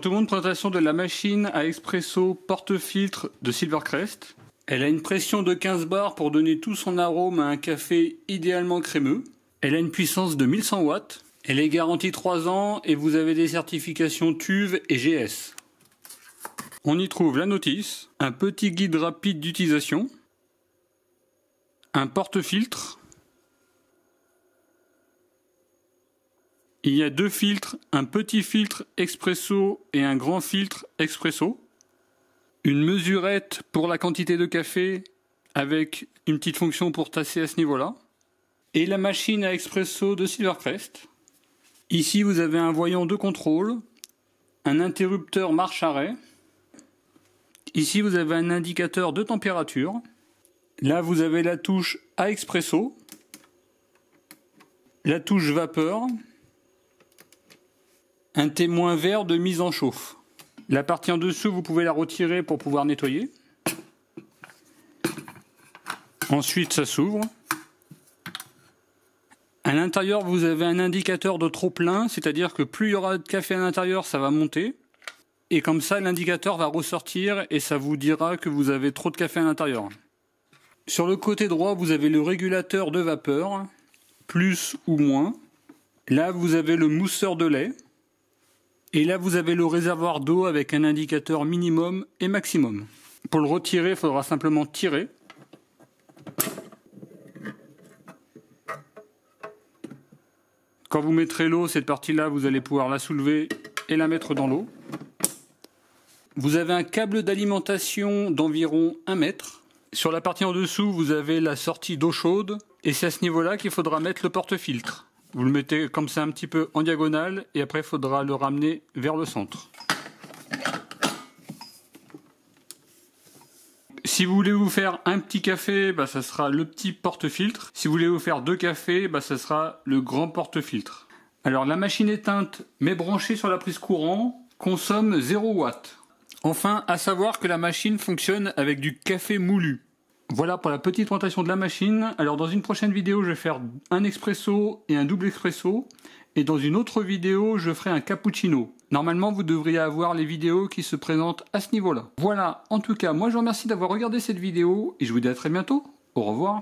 Seconde présentation de la machine à expresso porte-filtre de Silvercrest. Elle a une pression de 15 bars pour donner tout son arôme à un café idéalement crémeux. Elle a une puissance de 1100 watts. Elle est garantie 3 ans et vous avez des certifications TÜV et GS. On y trouve la notice, un petit guide rapide d'utilisation, un porte-filtre. Il y a 2 filtres, un petit filtre expresso et un grand filtre expresso. Une mesurette pour la quantité de café avec une petite fonction pour tasser à ce niveau-là. Et la machine à expresso de Silvercrest. Ici vous avez un voyant de contrôle, un interrupteur marche-arrêt. Ici vous avez un indicateur de température. Là vous avez la touche à expresso, la touche vapeur, un témoin vert de mise en chauffe. La partie en dessous, vous pouvez la retirer pour pouvoir nettoyer. Ensuite, ça s'ouvre. À l'intérieur, vous avez un indicateur de trop-plein, c'est-à-dire que plus il y aura de café à l'intérieur, ça va monter. Et comme ça, l'indicateur va ressortir et ça vous dira que vous avez trop de café à l'intérieur. Sur le côté droit, vous avez le régulateur de vapeur, plus ou moins. Là, vous avez le mousseur de lait. Et là, vous avez le réservoir d'eau avec un indicateur minimum et maximum. Pour le retirer, il faudra simplement tirer. Quand vous mettrez l'eau, cette partie-là, vous allez pouvoir la soulever et la mettre dans l'eau. Vous avez un câble d'alimentation d'environ 1 mètre. Sur la partie en dessous, vous avez la sortie d'eau chaude. Et c'est à ce niveau-là qu'il faudra mettre le porte-filtre. Vous le mettez comme ça un petit peu en diagonale et après il faudra le ramener vers le centre. Si vous voulez vous faire un petit café, ça sera le petit porte-filtre. Si vous voulez vous faire 2 cafés, ça sera le grand porte-filtre. Alors la machine éteinte mais branchée sur la prise courant consomme 0 watts. Enfin, à savoir que la machine fonctionne avec du café moulu. Voilà pour la petite présentation de la machine. Alors dans une prochaine vidéo, je vais faire un expresso et un double expresso. Et dans une autre vidéo, je ferai un cappuccino. Normalement, vous devriez avoir les vidéos qui se présentent à ce niveau-là. Voilà, en tout cas, moi je vous remercie d'avoir regardé cette vidéo et je vous dis à très bientôt. Au revoir.